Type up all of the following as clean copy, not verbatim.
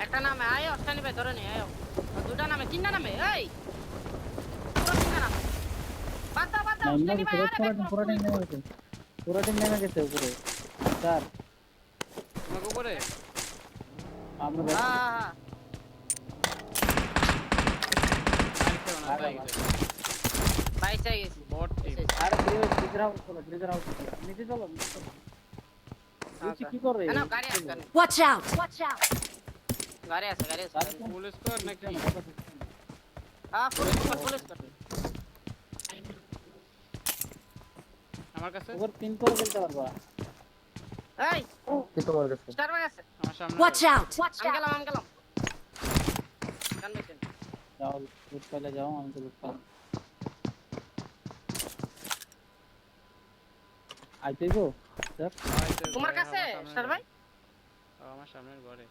একটা নামে আয় অস্টানি ভাই ধরে নি আয় দুটা নামে তিনটা নামে এই পুরো তিনটা নামে বাদ দাও অস্টানি ভাই আরে ব্যাক পুরো টিম নেমে গেছে উপরে স্যার তোমাকে উপরে আমরা হ্যাঁ ভাই চাই গেছি বট টিম আরে ব্রিজের হাউস নিচে চলো নিচে কি করে না গাড়ি আছে Watch out! গাড়ি আছে ফুল স্কোয়াড নাকি হ্যাঁ পুলিশ আমার কাছে ওভার পিন করে খেলতে পারবা এই কি তোমার কাছে স্টার ভাই আছে আমার সামনে Watch out! আমি গেলাম গান মেশিন যাও লুট পেলে যাও আমি তো লুট পাবো আইতেইবো স্যার তোমার কাছে স্টার ভাই আমার সামনের ঘরে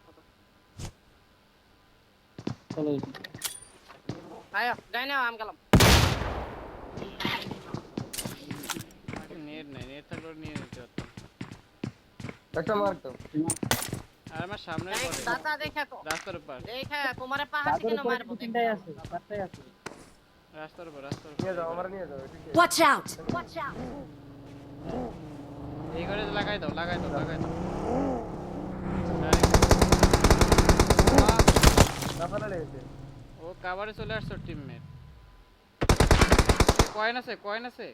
চলো আয় গাই নাও আমি গেলাম নেট নাই নেট থাকলে নিয়ে নিতে পারতাম একটা মার্ক দাও আর আমার সামনের ঘরে দাদা দেখে তো রাস্তার উপর দেখে তোমারে পাহাড় তাদের থেকে উপরে মারবো তিনটাই আছে চারটাই আছে রাস্তার উপর নিয়ে যাও আমার নিয়ে যাও ঠিক আছে Watch out! এই ঘরে লাগাই দাও না ফেলা লেগেছে ও কভারে চলে আসছো টিমমেট কয়েন আছে কয়েন আছে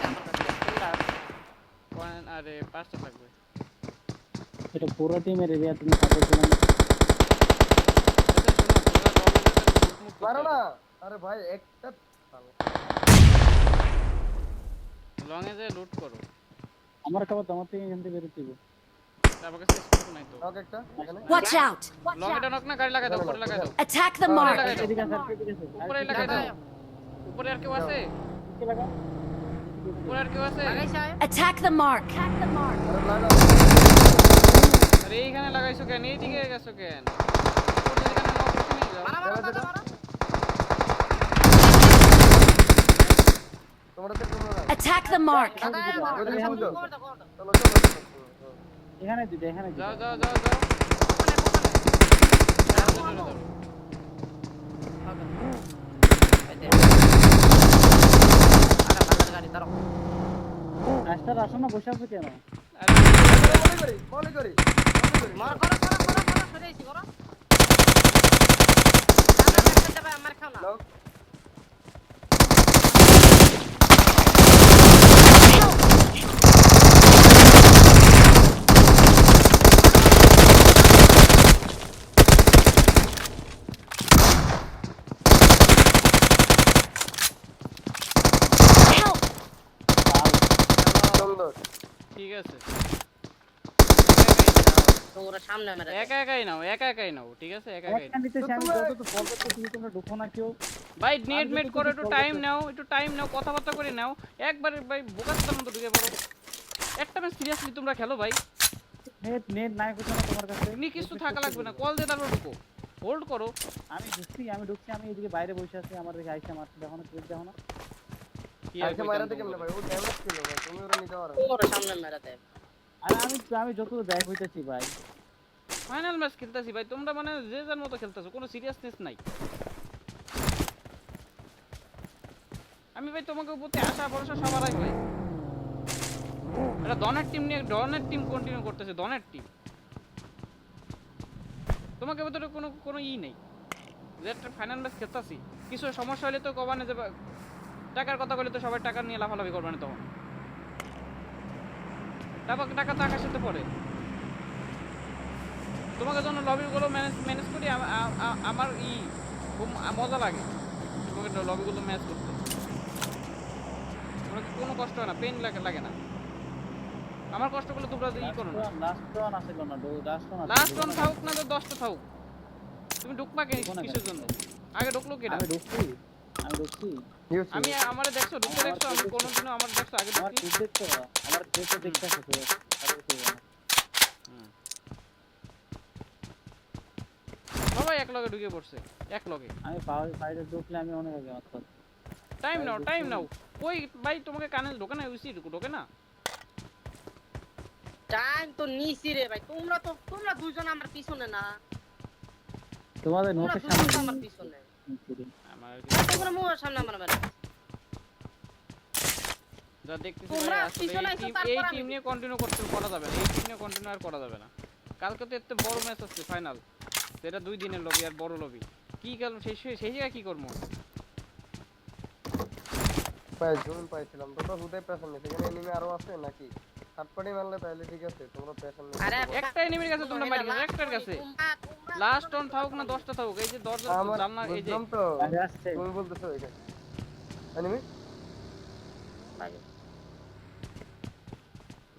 আমার কাছে তিনটা আছে কয়েন আরে 5টা থাকবে এটা পুরো টিমের এরিয়া তুমি সাপোর্ট দিলে মারো না আরে ভাই একটা লং এ যে লুট করো আমার খাবার তোমার থেকে এখান থেকে বেরোতে হবে আমার কাছে স্কোপ নাই তো নক একটা এখানে Watch out! লং এটা নক না গাড়ি লাগাই দাও উপরে লাগাই দাও Attack the mark! এদিকে আছে উপরে লাগাই দাও উপরে আর কেউ আছে কি লাগা উপরে আর কেউ আছে লাগাইছে আয় Attack the mark! আরে লাগা আরে এইখানে লাগাইছো কেন এইদিকে গেছো কেন উপরে এখানে নক করতে নিয়ে যাও মারা তোমরা তো তোমরা না Attack the mark! দাদা ওদিকে মারা বুঝো। কর দাও চলো চলো এখানে দিতে এখানে দিতে যাও যাও গাড়ি দাঁড়াও রাস্তার আসো না বসে আছো কেন মনে করি মার করো ফিরেছি করো দাদা আমার খাও না নাও Help! সুন্দর ঠিক আছে তোমরা সামনে মেরে একা একাই নাও ঠিক আছে একা একাই একটা নিতে আমি যত তো ফল করতে তুমি তোমরা ঢুকো না কেউ ভাই নেট মেট করে একটু টাইম নাও কথাবার্তা করে নাও একবারে ভাই বোকাচোদার মতো ঢুকে পড়ো একটা ম্যাচ সিরিয়াসলি তোমরা খেলো ভাই নেট নাই কোথাও না তোমার কাছে এমনি কিছু থাকা লাগবে না কল দিয়ে তারপর ঢুকো হোল্ড করো আমি ঢুকছি আমি এদিকে বাইরে বসে আছি আমার দিকে আইসা মারতে দেখো না কেউ দেখো না কি আর আজকে মাইরা থেকে ভাই ও ড্যামেজ ছিল ভাই তুমি ওরা নিতে পারো তোমরা সামনে মেরে দেয় আর আমি যত দেখ হইতাছি ভাই ফাইনাল ম্যাচ খেলতেছি ভাই তোমরা মানে যে যার মতো খেলতেছো কোনো সিরিয়াসনেস নাই আমি ভাই তোমাকে উপরে আশা ভরসা সবার আগে ভাই এটা ডনের টিম কন্টিনিউ করতেছে ডনের টিম তোমাকে ভিতরে কোনো নেই যে একটা ফাইনাল ম্যাচ খেলতেছি কিছু সমস্যা হলে তো কবানে যে টাকার কথা বলে তো সবাই টাকা নিয়ে লাফালাফি করবে না তখন টাকা তো আকাশের তো পড়ে তোমাকে জন্য লবিগুলো ম্যানেজ করি আমার খুব মজা লাগে তোমাকে লবিগুলো ম্যানেজ করতে তোমার কোনো কষ্ট হয় না পেইন লাগে না আমার কষ্ট করলে তোমরা করো না লাস্ট ওয়ান আছে কোন না লাস্ট ওয়ান থাকুক না তো 10টা থাকুক তুমি ঢুকবা কিসের জন্য আগে ঢুকলো কেটা আমি ঢুকছি আমি আমারে দেখছো ঢুকতে দেখছো আমি কোনোদিনও আমার দেখছো আগে আমার ঢুকি ঠিক দেখছো আমার দেখতে দেখতে আছে তো সবাই এক লগে ঢুকে পড়ছে এক লগে আমি ফাইটে ঢুকলে আমি অনেক আগে মাত্র টাইম নাও ওই ভাই তোমাকে কানে ঢোকে না উচিত ঢোকে না টাইম তো নিছি রে ভাই, তোমরা দুইজন আমার পিছনে না, তোমাদের তোমরা নোটের দুইজন তো সামনে আমার পিছনে। আমার ভাই তোমরা মোর সামনে আমার মানে যা দেখতেছি তোমরা ভাই আসলে পিছনে আইছো, এই তারপর টিম নিয়ে কন্টিনিউ করা যাবে না, এই টিম নিয়ে কন্টিনিউ আর করা যাবে না। কালকে তো এত বড় ম্যাচ আছে ফাইনাল, সেটা 2 দিনের লবি আর বড় লবি, কি গেল সেই জায়গায় কি করবো? ভাই জুন পাইছিলাম তো হুদাই পেছন নেই, সেখানে এনিমি আরো আছে নাকি? থার্ড পার্টি মারলে তাহলে ঠিক আছে, তোমরা পেছন নেই। আরে একটা এনিমির কাছে তোমরা মারি গেছো, একটার কাছে লাস্ট অন থাকুক না 10টা থাকুক, এই যে দরজা আমার জানলা এই যে বুঝলাম তো, আরে আসছে তুমি বলতেছো এখানে এনিমি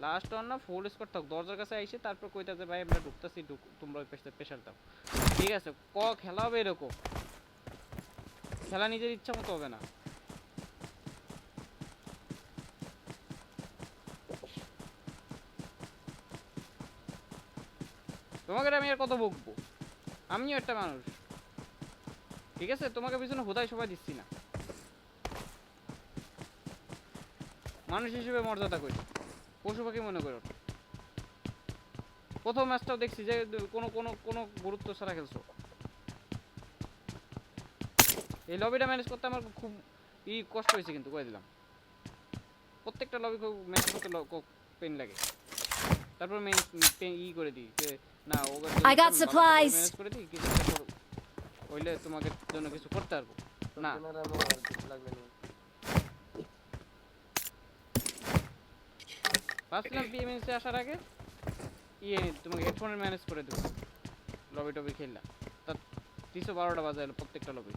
লাস্ট অন না ফুল স্কোর থাকুক, দরজার কাছে আইসে তারপর কইতাছে ভাই আমরা ঢুকতাছি, তোমরা ওই পেছনে প্রেসার দাও। ঠিক আছে, খেলা হবে এরকম, খেলা নিজের ইচ্ছা মতো হবে না। তোমাকে আমি আর কত বকবো, আমিও একটা মানুষ, ঠিক আছে? তোমাকে পিছনে হুদায় সবাই দিচ্ছি না, মানুষ হিসেবে মর্যাদা করি, পশু পাখি মনে করো। প্রথম ম্যাচটাও দেখছি যে কোনো গুরুত্ব ছাড়া খেলছো। এই লবিটা ম্যানেজ করতে আমার খুব কষ্ট হয়েছে, কিন্তু কয়ে দিলাম প্রত্যেকটা লবি খুব ম্যানেজ করতে পেন লাগে। তারপর করে দিই যে না I got supplies. ম্যানেজ করে দিই, কিছু হইলে তোমাকে জন্য কিছু করতে পারবো না। লাগবে না। ভাবছিলাম পিএমএসে আসার আগে তোমাকে হেডফোনের ম্যানেজ করে দেবো, লবি টবি খেললাম, তা 312টা বাজে এলো প্রত্যেকটা লবি।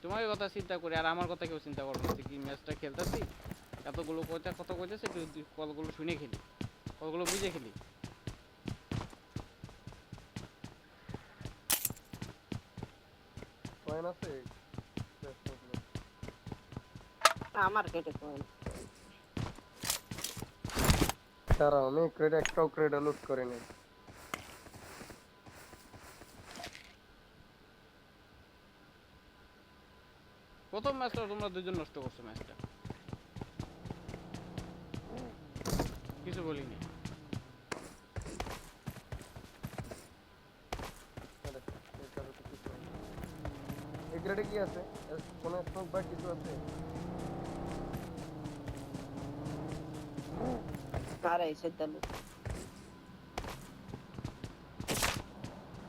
তোমার কথা চিন্তা করি আর আমার কথা কেউ চিন্তা করবে না, কি ম্যাচটা খেলতেছি, এতগুলো কথা কইতেছে, একটু কলগুলো শুনে খেলি, কলগুলো বুঝে খেলি। কয়েন আছে আমার কেটে কই দাঁড়াও, আমি একটাও ক্রেড লুট করে নেই। প্রথম ম্যাচটা তোমরা দুজন নষ্ট করছো, ম্যাচটা কিছু বলিনি। এই ক্রেডে কি আছে? কোনো স্মোক বা কিছু আছে? আরে সেদালো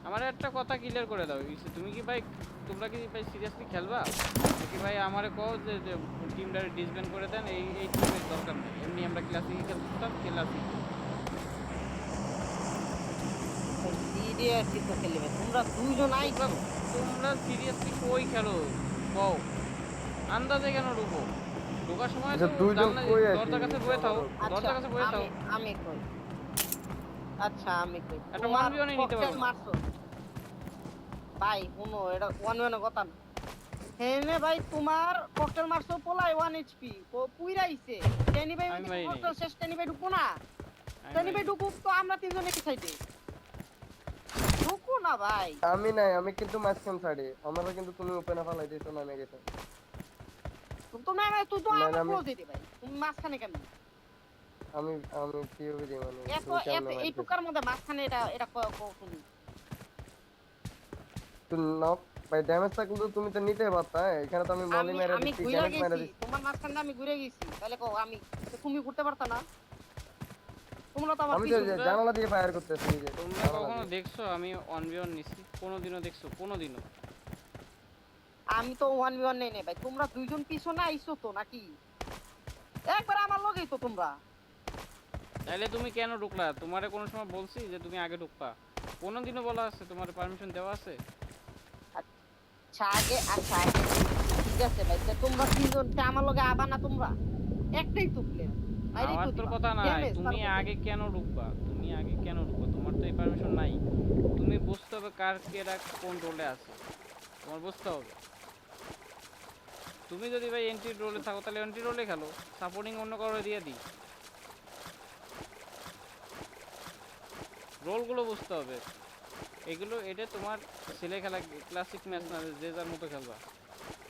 আমার একটা কথা ক্লিয়ার করে দাও, তুমি কি ভাই, তোমরা কি ভাই সিরিয়াসলি খেলবা নাকি ভাই আমারে কও যে টিমটা ডিসব্যান্ড করে দেন, এই টিমের দরকার নেই, এমনি আমরা ক্লাসিক খেলতাম, ক্লাসিক। সিরিয়াসলি তো খেলবে, তোমরা দুইজন আইছো, তোমরা সিরিয়াসলি কই খেলো কও, আন্দাজে কেন ঢুকো? ঢোকার সময় তো দরজার কাছে বসে থাও, দরজার কাছে বসে থাও। আমি কই, আচ্ছা আমি কই একটা 1v1 নিতে পারবো মারছো ভাই, শুনো এটা 1v1 কথা না। হেনে ভাই তোমার ককটেল মারছো পোলাই 1 এইচপি ও পুইরাইছে, টেনি ভাই আমি মারি নাই। ককটেল শেষ, টেনি ভাই ঢুকো না, টেনি ভাই ঢুকুক তো আমরা তিনজন একই সাইডে ঢুকো না ভাই। আমি নাই, আমি কিন্তু মাঝখান সাইডে, আমারও কিন্তু তুমি ওপেনে ফালাই দিয়েছো, নামে গেছে। তুমি ভাই তুই তো না, আমার আমি- ক্লোজ দিতে ভাই, তুমি মাঝখানে কেন? আমি পিওবি দিই মানে এত এইটুকার মধ্যে মাঝখানে এটা তুমি তুই নাও ভাই, ড্যামেজটা কিন্তু তুমি তো নিতে পারতা, এখানে তো আমি মলি মেরে আমি দিচ্ছি, ঘুরে ড্যামেজ মেরে গেছি দিচ্ছি। তোমার মাঝখানে, আমি ঘুরে গেছি, তাহলে কও আমি তুমি ঘুরতে পারতা না? তোমরা তো আমার আমি তো পিছু জানালা দিয়ে ফায়ার করতেছি এই যে তোমরা জানালা কখনো দিয়ে। দেখছো আমি 1v1 নিছি? কোনোদিনও দেখছো? কোনোদিনও? আমি তো 1v1 নেই ভাই, তোমরা দুইজন পিছনে আইছো তো নাকি? একবার আমার লগেই তো তোমরা। তাহলে তুমি কেন ঢুকলা? তোমারে কোনো সময় বলছি যে তুমি আগে ঢুকবা? কোনোদিনও বলা আছে? তোমার পারমিশন দেওয়া আছে? আচ্ছা আগে ঠিক আছে ভাই, তা তোমরা তিনজন আমার লগে আবা না, তোমরা একটাই তো প্লেয়ার। আমার তোর কথা নাই, তুমি আগে কেন ঢুকবা? তুমি আগে কেন ঢুকবা? তোমার তো এই পারমিশন নাই। তুমি বুঝতে হবে কার কেরা কোন রোলে আছে, তোমার বুঝতে হবে। তুমি যদি ভাই এন্ট্রি রোলে থাকো তাহলে এন্ট্রি রোলে খেলো, সাপোর্টিং অন্য কারো দিয়ে দিই। রোলগুলো বুঝতে হবে। এগুলো এটা তোমার ছেলে খেলা ক্লাসিক ম্যাচ না, যে যার মতো খেলবা।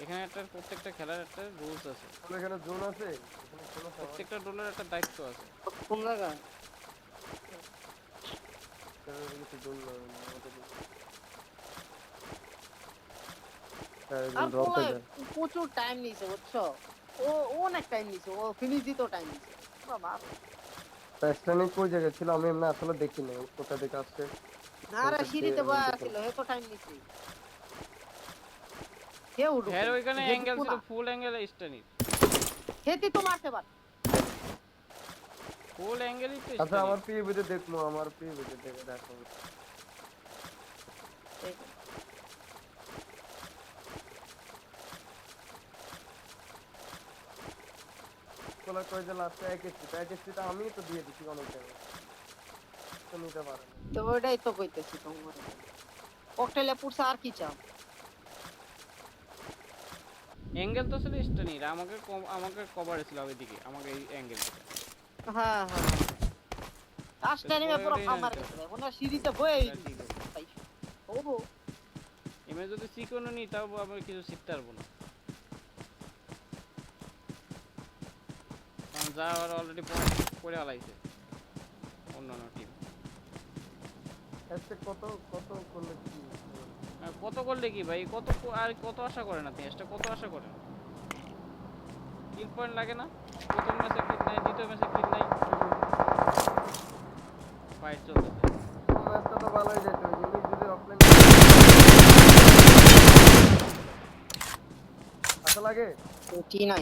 এখানে একটা প্রত্যেকটা খেলার একটা রুলস আছে, তাহলে এখানে জোন আছে, এখানে জোন আছে আমার। প্রত্যেকটা রোলের একটা দায়িত্ব আছে। কোন জায়গা? তাহলে কিছু জোন না, আমাদের তাই আর ড্রপ পোলায় হয়ে যায়। প্রচুর টাইম নিছে বুঝছো, ও ও অনেক টাইম নিছে, ও ফিনিশ দিতেও টাইম নিছে বাবা। তা স্ট্যান্ডিং কোন জায়গায় ছিল আমি এমনি আসলে দেখিনি, কোথা থেকে আসছে। আরে কোনটা সিঁড়িতে দিয়ে বসে আমি আছিল, হে তো টাইম নিছে। কেউ ঢুকে হ্যাঁ না। ওইখানে হে অ্যাঙ্গেল ঢুকবো ছিল, না। ফুল অ্যাঙ্গেল স্টানির, হেতি তো মারতে পার। ফুল অ্যাঙ্গেলই তো আচ্ছা স্টানির। আমার পিভিতে দেখবো, আমার পিভিতে দেখে দেখো। কোলা কই যে লাস্টে এক এসপিটা আমি তো দিয়ে দিছি অনেক টাইমে, তো নিতে পারে না। তো ওইটাই তো কইতেছি তোমার। ককটেলে পুরসা আর কি চাও? অ্যাঙ্গেল তো ছিল স্টানির, আমাকে কভারে ছিল ওইদিকে, আমাকে এই অ্যাঙ্গেল থেকে। হ্যাঁ হ্যাঁ। লাস্ট টাইমে পুরো ওইটাই ফামার জানতে গেছে, ওনা সিঁড়িতে বইই এটা ঠিক আছে। ভাই। ওহো এমনি যদি শিখনো নি তাও আমি কিছু শিখতে পারবো না, কারণ যা আর অলরেডি পয়েন্ট করে আলাইছে অন্যান্য টিম। আজকে কত কত করলে কি কত করলে কি ভাই, আর কত আশা করেন আপনি, এক্সট্রা কত আশা করেন? কিল পয়েন্ট লাগে না, প্রথম ম্যাচে কিল নাই, দ্বিতীয় ম্যাচে কিল নাই, ফাইট চলতেছে। ম্যাচটা তো ভালোই যেত, কিন্তু যদি অফলাইন আশা লাগে। T9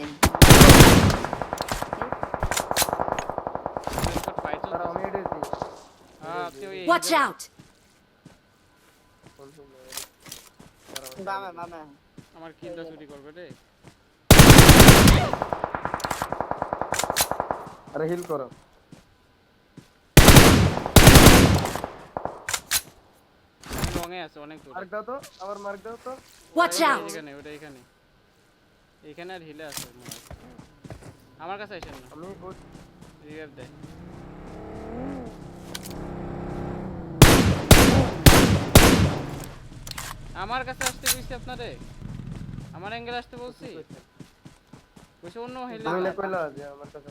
ফাইট আর আমি চলতেছে। এটাই হ্যাঁ তুই ওই Watch out! বামে বামে। আমার কিলটা চুরি করবে রে। আরে হিল করো। লং এ আছে অনেক দূরে। মার্ক দাও তো, আবার মার্ক দাও তো। Watch out! এখানে ওটা এখানে, এখানে আর হিলে আছে মনে হয়। আমার কাছে আসেন না, আমি রিভাইভ দেয়। আমার কাছে আসতে কইছি আপনারে, আমার অ্যাঙ্গেল আসতে বলছি, কইছে অন্য হিলে। তুমি না কইলা যে আমার কাছে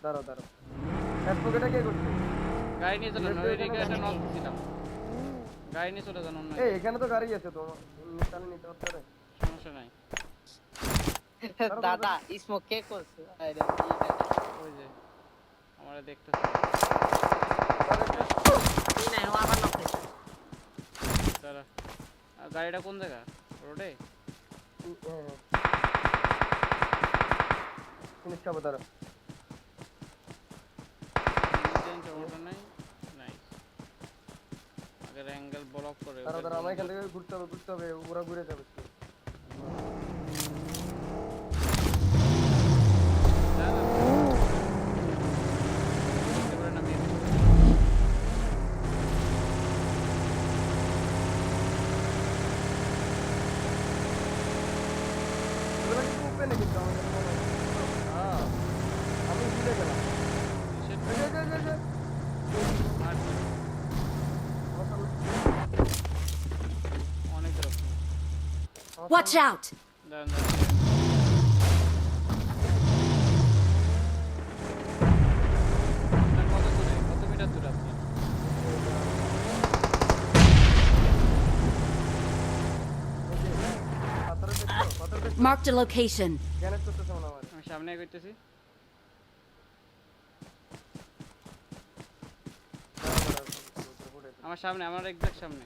দাঁড়াও দাঁড়াও। এক পকেটে কে করছে? গাড়ি নিয়ে চলে, নইরিকে একটা নক দিছিলাম, গাড়ি নিয়ে চলে যান অন্য। এই এখানে তো গাড়ি আছে, তো নিতালে নিতে পারতে রে। সমস্যা নাই। দাদা স্মোক কে করছে? আরে ওই যে আমারে দেখতেছে। T9 ও আবার নক খাইছে। তারা গাড়িটা কোন জায়গা, রোডে? ফিনিশ খাবো দাঁড়াও। টমেটো নাই, নাইস। আগের অ্যাঙ্গেল ব্লক করে দাঁড়াও দাঁড়াও, আমার এখান থেকে ঘুরতে হবে, ওরা ঘুরে যাবে। না না দেখতে পারেন আমি এগুলো কি ওপেন কিন্তু আমাদের মনে হয়। হ্যাঁ আমি ভুলে গেলাম। সেট এই যে, এই যে, এই যে। আর আমার সামনে- অনেক দূর। আমার Watch সামনে- out! দাঁড়ান দাঁড়ান, আপনার কত দূরে, কত মিটার দূরে আপনি? এই যে, পাথরে দেখছো? পাথরে দেখছো? Marked a location. গ্রেনেড করতেছে মনে হয় আমার। আমি সামনে এগোইতেছি। দাঁড়াও, দাঁড়াও, ঘুরে যাও। আমার সামনে, আমার এক্সাক্ট সামনে।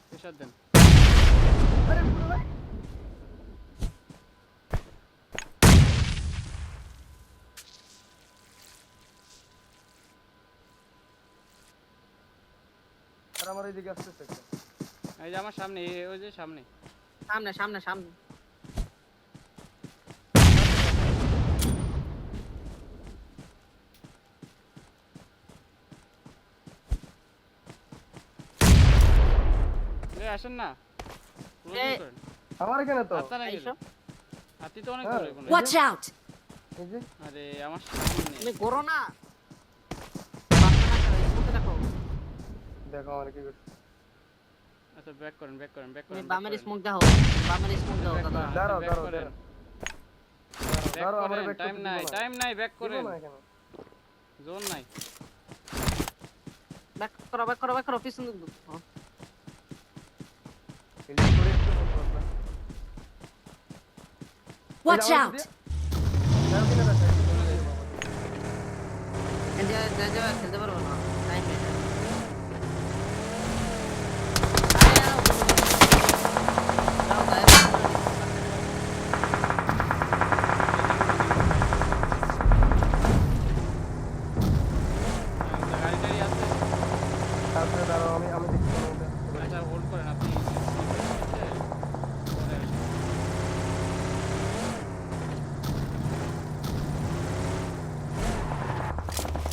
প্রেসার দেন। আরে পুরো ভাই। আর আমার এইদিকে আসতেছে একটা। এই যে আমার সামনে, ওই যে সামনে। সামনে সামনে সামনে। আসেন না, এই। আমার এখানে তো আপনারা আইসো। হাতি তো অনেক হ্যাঁ। দূরে কোনো। Watch out! এই যে আরে আমার সামনে। তুমি করো না। বাচ্চা না, স্মোকে দেখো। দেখো আমার কি করছে। আচ্ছা ব্যাক করেন তুমি বামের স্মোক দাও, বামের স্মোক দাও দাদা। দাঁড়াও ব্যাক দাঁড়াও করেন দাঁড়াও আমার ব্যাক টাইম করতে নাই দিব না। টাইম নাই ব্যাক দিব করেন না কেন? জোন নাই ব্যাক করো পিছন দিক দাও। হিলিং করে একটু বলতে পারবা। Watch out! দাও কিনা রাখা। খেলতে পারবো না, টাইম নেই। গাড়ি টাড়ি আছে তারপরে দাঁড়াও আমি দেখছি তোমার মধ্যে। আচ্ছা হোল্ড করেন আপনি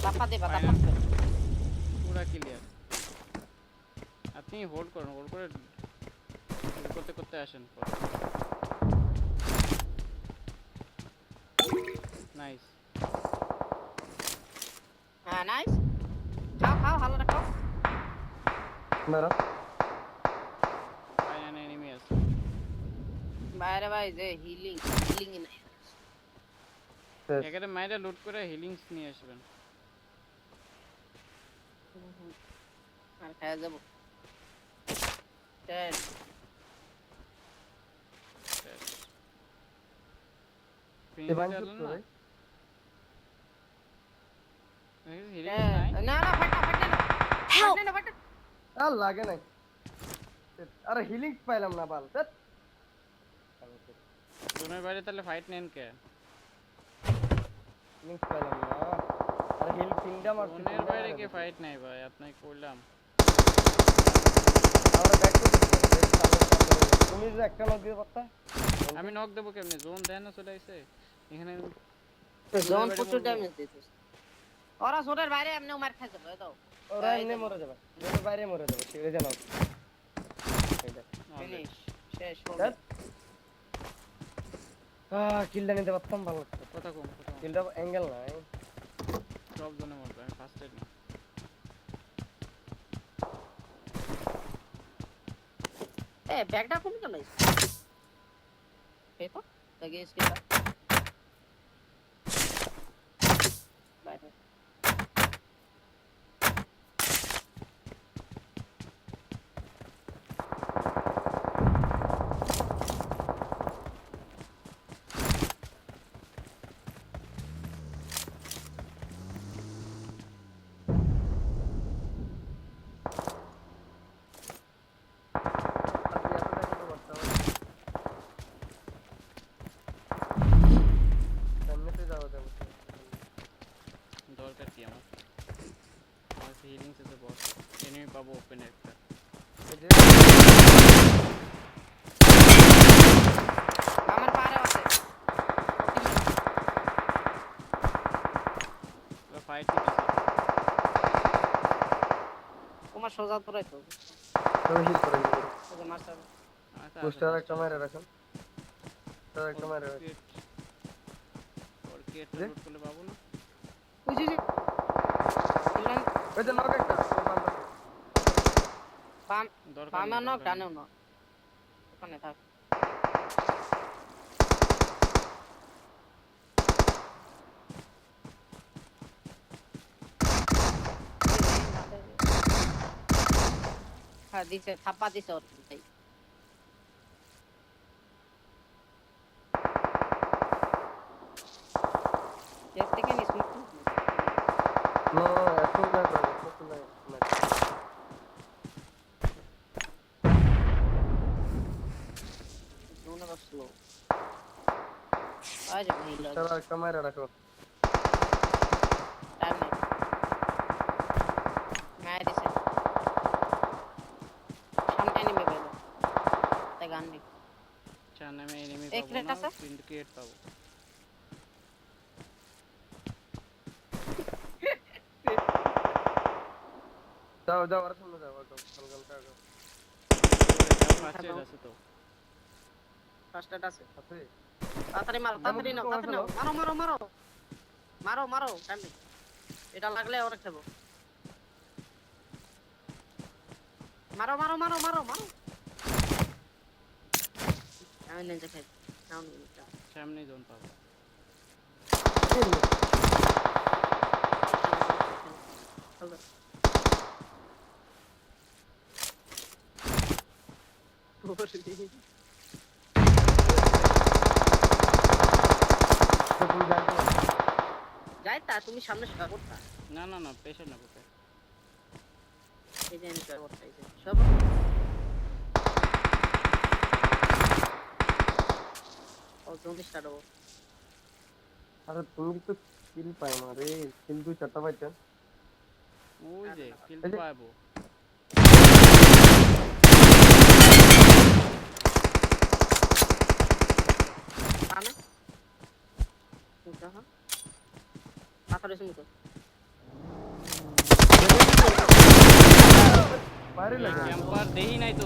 লাফা দে বাবা, Final. লাফা দে। পুরা ক্লিয়ার আপনি হোল্ড করে করতে আসেন নাইস হ্যাঁ নাইস, খাও ভালো রাখো। দাঁড়াও। ফাইনাল এনিমি আছে বাইরে ভাই যে হিলিং নাই। শেষ। এখানে মাইরা লুট করে হিলিংস নিয়ে আসবেন আর খাওয়া যাবো। চল এবার চুপ করে। হিলিংস নাই না ফাটা Help! না ফাটা। আর লাগে নাই। আরে হিলিং পাইলাম না বাল। ধ্যাৎ। জোনের বাইরে তাহলে ফাইট নেন কে হিলিং পাইলাম না। আরে হিল তিনটা মারছি। জোনের বাইরে কে ফাইট নাই ভাই আপনাকে কইলাম আমরা ব্যাক করতে তুমি যে একটা নক দিয়ে পারতা। আমি নক দেবো কেমনে জোন দেয় না চলে আইছে এখানে জোন প্রচুর ড্যামেজ দিতেছে। ওরা জোনের বাইরে এমনিও মার খাই যাবে দাও। ওরা এমনি মরে যাবে। জোনের বাইরে মরে যাবে। ঠিক আছে নাও। ফিনিশ শেষ হলো। ধ্যাৎ। কিলটা নিতে পারতাম ভালো লাগতো। কথা কম কিলটা অ্যাঙ্গেল নাই। সব জোনে মরবে আমি ফার্স্ট এড না এ ব্যাগটা কোন গেল? এই তো ব্যাগে স্কিলটা বাইরে। দরকার কি আমার আমার হিলিংস আছে বস এনিমি পাবো ওপেন একটা আমার পারে আছে। ফাইট দিতেছে তোমার সোজা ধরে তো মাস্টার পোস্টার একটা মাইরা রাখুন। তার একটা মাইরা রাখুন। ওর কি একটা লুট করলে পাবো না ওই যে ওই যে নক একটা বাম দরকার বামে নেই, নক দরকার ডানেও নেই। নক। ওখানে থাক। হ্যাঁ দিছে, থাপ্পা দিছে ওর ভাই। এর থেকে নিস নো এখন না করে এখন না জোনে বসলো। আজ ভাই লজ তার একটা মাইরা রাখো। টাইম নেই। মায়া দিছে সামনে নেমে গেল তাই গান নেই। চান আমি এনিমি এক পাবো রেট না আছে? সিন্ডিকেট পাবো যাও যাও আর সামনে যাও একদম হালকা হালকা ফার্স্ট এড আছে তো ফার্স্ট এড আছে। আছে। তাড়াতাড়ি মারো, তাড়াতাড়ি নাও, তাড়াতাড়ি নাও। মারো মারো মারো মারো মারো টাইম নেই। এটা লাগলে ওরা খাবো। মারো মারো মারো মারো মারো আমি নেজে খাই সাউন্ড মিটা সামনেই জোন পাবো। তো তুমি যাইতে না। যাই তা তুমি সামনে শোয়া করতা না না না প্রেশার না কোথায়। এই যে আমি শোয়া করতা এই যে সব ও জমি স্টার্ট হবো আরে তুমি তো কিল পাই না রে, কিল 2-4টা পাইতে। ওই যে কিল এই যে- পাবো। পানে মুখা হ্যাঁ পাথরে মুখা বাইরে লাগে। ক্যাম্পার দেই নাই তো।